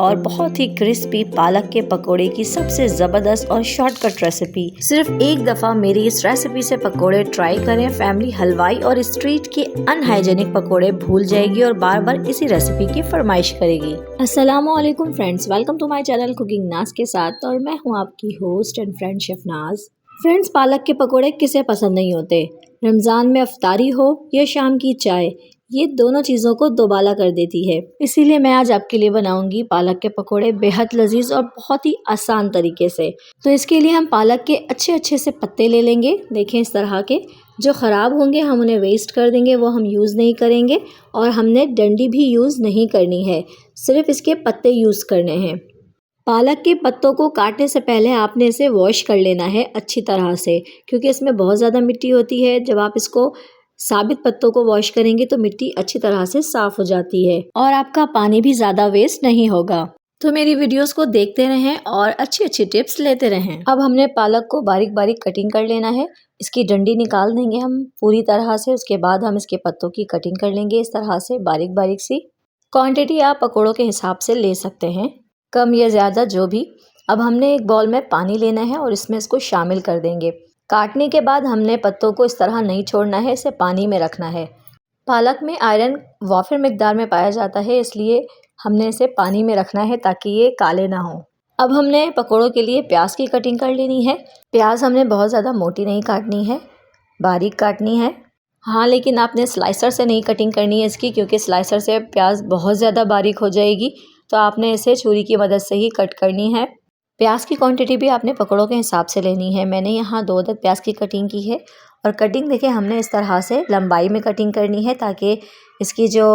और बहुत ही क्रिस्पी पालक के पकोड़े की सबसे ज़बरदस्त और शॉर्टकट रेसिपी। सिर्फ एक दफ़ा मेरी इस रेसिपी से पकोड़े ट्राई करें, फैमिली हलवाई और स्ट्रीट के अनहाइजेनिक पकोड़े भूल जाएगी और बार बार इसी रेसिपी की फरमाइश करेगी। अस्सलामु अलैकुम friends, welcome to my channel cooking Naaz के साथ, और मैं हूँ आपकी host and friend chef Naaz. Friends, पालक के पकोड़े किसे पसंद नहीं होते। रमज़ान में अफ्तारी हो या शाम की चाय, ये दोनों चीज़ों को दोबाला कर देती है। इसीलिए मैं आज आपके लिए बनाऊंगी पालक के पकोड़े बेहद लजीज और बहुत ही आसान तरीके से। तो इसके लिए हम पालक के अच्छे से पत्ते ले लेंगे। देखें, इस तरह के। जो ख़राब होंगे हम उन्हें वेस्ट कर देंगे, वो हम यूज़ नहीं करेंगे। और हमने डंडी भी यूज़ नहीं करनी है, सिर्फ इसके पत्ते यूज़ करने हैं। पालक के पत्तों को काटने से पहले आपने इसे वॉश कर लेना है अच्छी तरह से, क्योंकि इसमें बहुत ज़्यादा मिट्टी होती है। जब आप इसको साबित पत्तों को वॉश करेंगे तो मिट्टी अच्छी तरह से साफ़ हो जाती है और आपका पानी भी ज़्यादा वेस्ट नहीं होगा। तो मेरी वीडियोस को देखते रहें और अच्छी टिप्स लेते रहें। अब हमने पालक को बारीक बारीक कटिंग कर लेना है। इसकी डंडी निकाल देंगे हम पूरी तरह से। उसके बाद हम इसके पत्तों की कटिंग कर लेंगे इस तरह से बारीक बारीक सी। क्वांटिटी आप पकौड़ों के हिसाब से ले सकते हैं, कम या ज़्यादा जो भी। अब हमने एक बाउल में पानी लेना है और इसमें इसको शामिल कर देंगे। काटने के बाद हमने पत्तों को इस तरह नहीं छोड़ना है, इसे पानी में रखना है। पालक में आयरन वाफिर मिकदार में पाया जाता है, इसलिए हमने इसे पानी में रखना है ताकि ये काले ना हो। अब हमने पकौड़ों के लिए प्याज की कटिंग कर लेनी है। प्याज हमने बहुत ज़्यादा मोटी नहीं काटनी है, बारीक काटनी है। हाँ, लेकिन आपने स्लाइसर से नहीं कटिंग करनी है इसकी, क्योंकि स्लाइसर से प्याज बहुत ज़्यादा बारीक हो जाएगी। तो आपने इसे छुरी की मदद से ही कट करनी है। प्याज की क्वांटिटी भी आपने पकौड़ों के हिसाब से लेनी है। मैंने यहाँ 2 अदद प्याज की कटिंग की है। और कटिंग देखिए, हमने इस तरह से लंबाई में कटिंग करनी है ताकि इसकी जो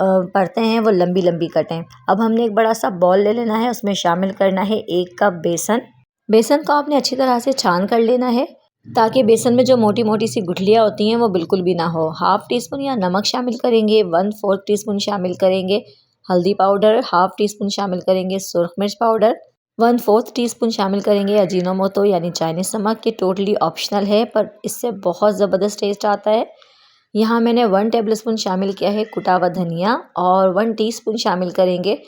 परतें हैं वो लंबी लंबी कटें। अब हमने एक बड़ा सा बॉल ले लेना है, उसमें शामिल करना है 1 कप बेसन। बेसन को आपने अच्छी तरह से छान कर लेना है ताकि बेसन में जो मोटी मोटी सी गुठलियाँ होती हैं वो बिल्कुल भी ना हो। 1/2 टीस्पून या नमक शामिल करेंगे, 1/4 टीस्पून शामिल करेंगे हल्दी पाउडर, 1/2 टीस्पून शामिल करेंगे सुरख मिर्च पाउडर, 1/4 टीस्पून शामिल करेंगे अजीनोमोटो यानी चाइनीज नमक। ये टोटली ऑप्शनल है, पर इससे बहुत ज़बरदस्त टेस्ट आता है। यहाँ मैंने 1 टेबलस्पून शामिल किया है कुटा हुआ धनिया और 1 टीस्पून शामिल करेंगे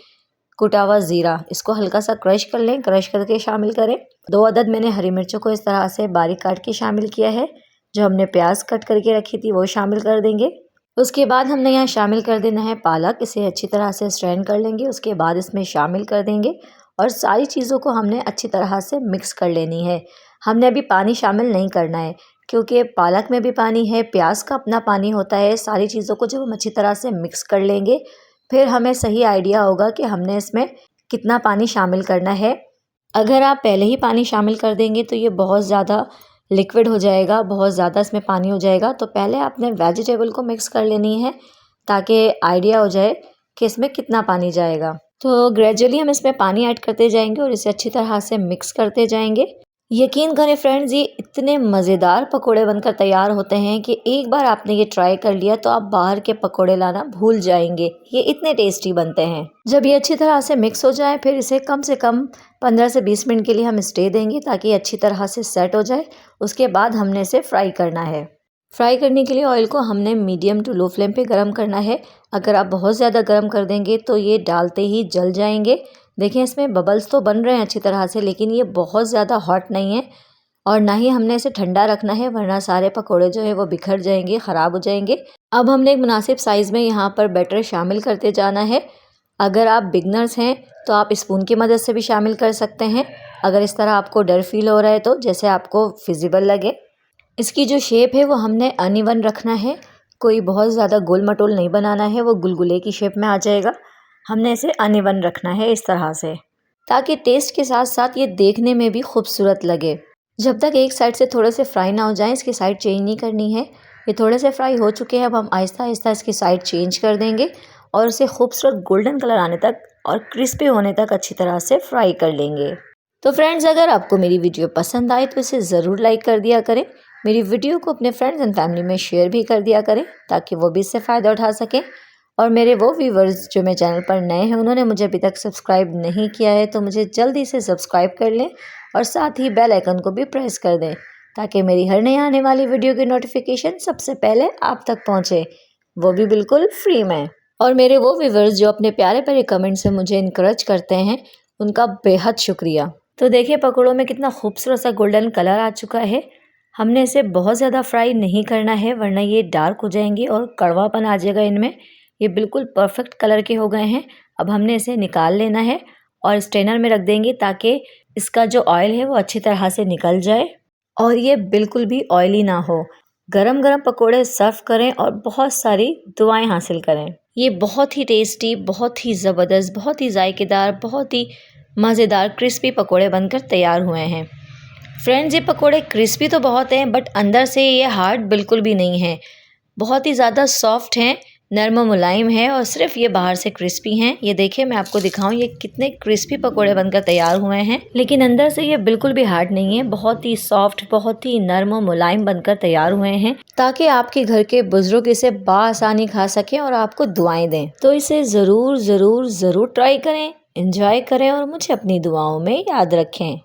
कुटा हुआ ज़ीरा। इसको हल्का सा क्रश कर लें, क्रश करके शामिल करें। 2 अदद मैंने हरी मिर्चों को इस तरह से बारीक काट के शामिल किया है। जो हमने प्याज कट करके रखी थी वो शामिल कर देंगे। उसके बाद हमने यहाँ शामिल कर देना है पालक। इसे अच्छी तरह से स्ट्रेन कर लेंगे। उसके बाद इसमें शामिल कर देंगे और सारी चीज़ों को हमने अच्छी तरह से मिक्स कर लेनी है। हमने अभी पानी शामिल नहीं करना है, क्योंकि पालक में भी पानी है, प्याज का अपना पानी होता है। सारी चीज़ों को जब हम अच्छी तरह से मिक्स कर लेंगे, फिर हमें सही आइडिया होगा कि हमने इसमें कितना पानी शामिल करना है। अगर आप पहले ही पानी शामिल कर देंगे तो ये बहुत ज़्यादा लिक्विड हो जाएगा, बहुत ज़्यादा इसमें पानी हो जाएगा। तो पहले आपने वेजिटेबल को मिक्स कर लेनी है ताकि आइडिया हो जाए कि इसमें कितना पानी जाएगा। तो ग्रेजुअली हम इसमें पानी ऐड करते जाएंगे और इसे अच्छी तरह से मिक्स करते जाएंगे। यकीन करें फ्रेंड्स, ये इतने मज़ेदार पकोड़े बनकर तैयार होते हैं कि एक बार आपने ये ट्राई कर लिया तो आप बाहर के पकोड़े लाना भूल जाएंगे। ये इतने टेस्टी बनते हैं। जब ये अच्छी तरह से मिक्स हो जाए, फिर इसे कम से कम 15 से 20 मिनट के लिए हम स्टे देंगे ताकि अच्छी तरह से सेट हो जाए। उसके बाद हमने इसे फ्राई करना है। फ्राई करने के लिए ऑयल को हमने मीडियम टू लो फ्लेम पे गर्म करना है। अगर आप बहुत ज़्यादा गर्म कर देंगे तो ये डालते ही जल जाएंगे। देखें, इसमें बबल्स तो बन रहे हैं अच्छी तरह से, लेकिन ये बहुत ज़्यादा हॉट नहीं है। और ना ही हमने इसे ठंडा रखना है, वरना सारे पकोड़े जो है वो बिखर जाएंगे, ख़राब हो जाएंगे। अब हमने एक मुनासिब साइज़ में यहाँ पर बैटर शामिल करते जाना है। अगर आप बिगनर्स हैं तो आप स्पून की मदद से भी शामिल कर सकते हैं, अगर इस तरह आपको डर फील हो रहा है तो, जैसे आपको फिजिबल लगे। इसकी जो शेप है वो हमने अनइवन रखना है, कोई बहुत ज़्यादा गोल मटोल नहीं बनाना है, वो गुलगुले की शेप में आ जाएगा। हमने इसे अनइवन रखना है इस तरह से, ताकि टेस्ट के साथ साथ ये देखने में भी खूबसूरत लगे। जब तक एक साइड से थोड़े से फ्राई ना हो जाए, इसकी साइड चेंज नहीं करनी है। ये थोड़े से फ्राई हो चुके हैं, अब हम आहिस्ता आहिस्ता इसकी साइड चेंज कर देंगे और इसे खूबसूरत गोल्डन कलर आने तक और क्रिस्पी होने तक अच्छी तरह से फ्राई कर लेंगे। तो फ्रेंड्स, अगर आपको मेरी वीडियो पसंद आए तो इसे ज़रूर लाइक कर दिया करें। मेरी वीडियो को अपने फ्रेंड्स एंड फैमिली में शेयर भी कर दिया करें ताकि वो भी इससे फ़ायदा उठा सकें। और मेरे वो व्यूवर्स जो मेरे चैनल पर नए हैं, उन्होंने मुझे अभी तक सब्सक्राइब नहीं किया है, तो मुझे जल्दी से सब्सक्राइब कर लें और साथ ही बेल आइकन को भी प्रेस कर दें ताकि मेरी हर नई आने वाली वीडियो की नोटिफिकेशन सबसे पहले आप तक पहुंचे, वो भी बिल्कुल फ्री में। और मेरे वो व्यूवर्स जो अपने प्यारे प्यारे कमेंट से मुझे इनकरेज करते हैं, उनका बेहद शुक्रिया। तो देखिए पकौड़ों में कितना खूबसूरत सा गोल्डन कलर आ चुका है। हमने इसे बहुत ज़्यादा फ्राई नहीं करना है, वरना ये डार्क हो जाएंगी और कड़वापन आ जाएगा इनमें। ये बिल्कुल परफेक्ट कलर के हो गए हैं। अब हमने इसे निकाल लेना है और स्ट्रेनर में रख देंगे ताकि इसका जो ऑयल है वो अच्छी तरह से निकल जाए और ये बिल्कुल भी ऑयली ना हो। गरम गरम पकोड़े सर्व करें और बहुत सारी दुआएं हासिल करें। ये बहुत ही टेस्टी, बहुत ही ज़बरदस्त, बहुत ही जायकेदार, बहुत ही मज़ेदार क्रिस्पी पकोड़े बनकर तैयार हुए हैं। फ्रेंड्स, ये पकोड़े क्रिस्पी तो बहुत हैं बट अंदर से ये हार्ड बिल्कुल भी नहीं है। बहुत ही ज़्यादा सॉफ्ट हैं, नरम मुलायम है और सिर्फ ये बाहर से क्रिस्पी हैं। ये देखिए मैं आपको दिखाऊं ये कितने क्रिस्पी पकोड़े बनकर तैयार हुए हैं, लेकिन अंदर से ये बिल्कुल भी हार्ड नहीं है। बहुत ही सॉफ्ट, बहुत ही नरम मुलायम बनकर तैयार हुए हैं ताकि आपके घर के बुजुर्ग इसे बआसानी खा सकें और आपको दुआएं दें। तो इसे ज़रूर ज़रूर ज़रूर ट्राई करें, एंजॉय करें और मुझे अपनी दुआओं में याद रखें।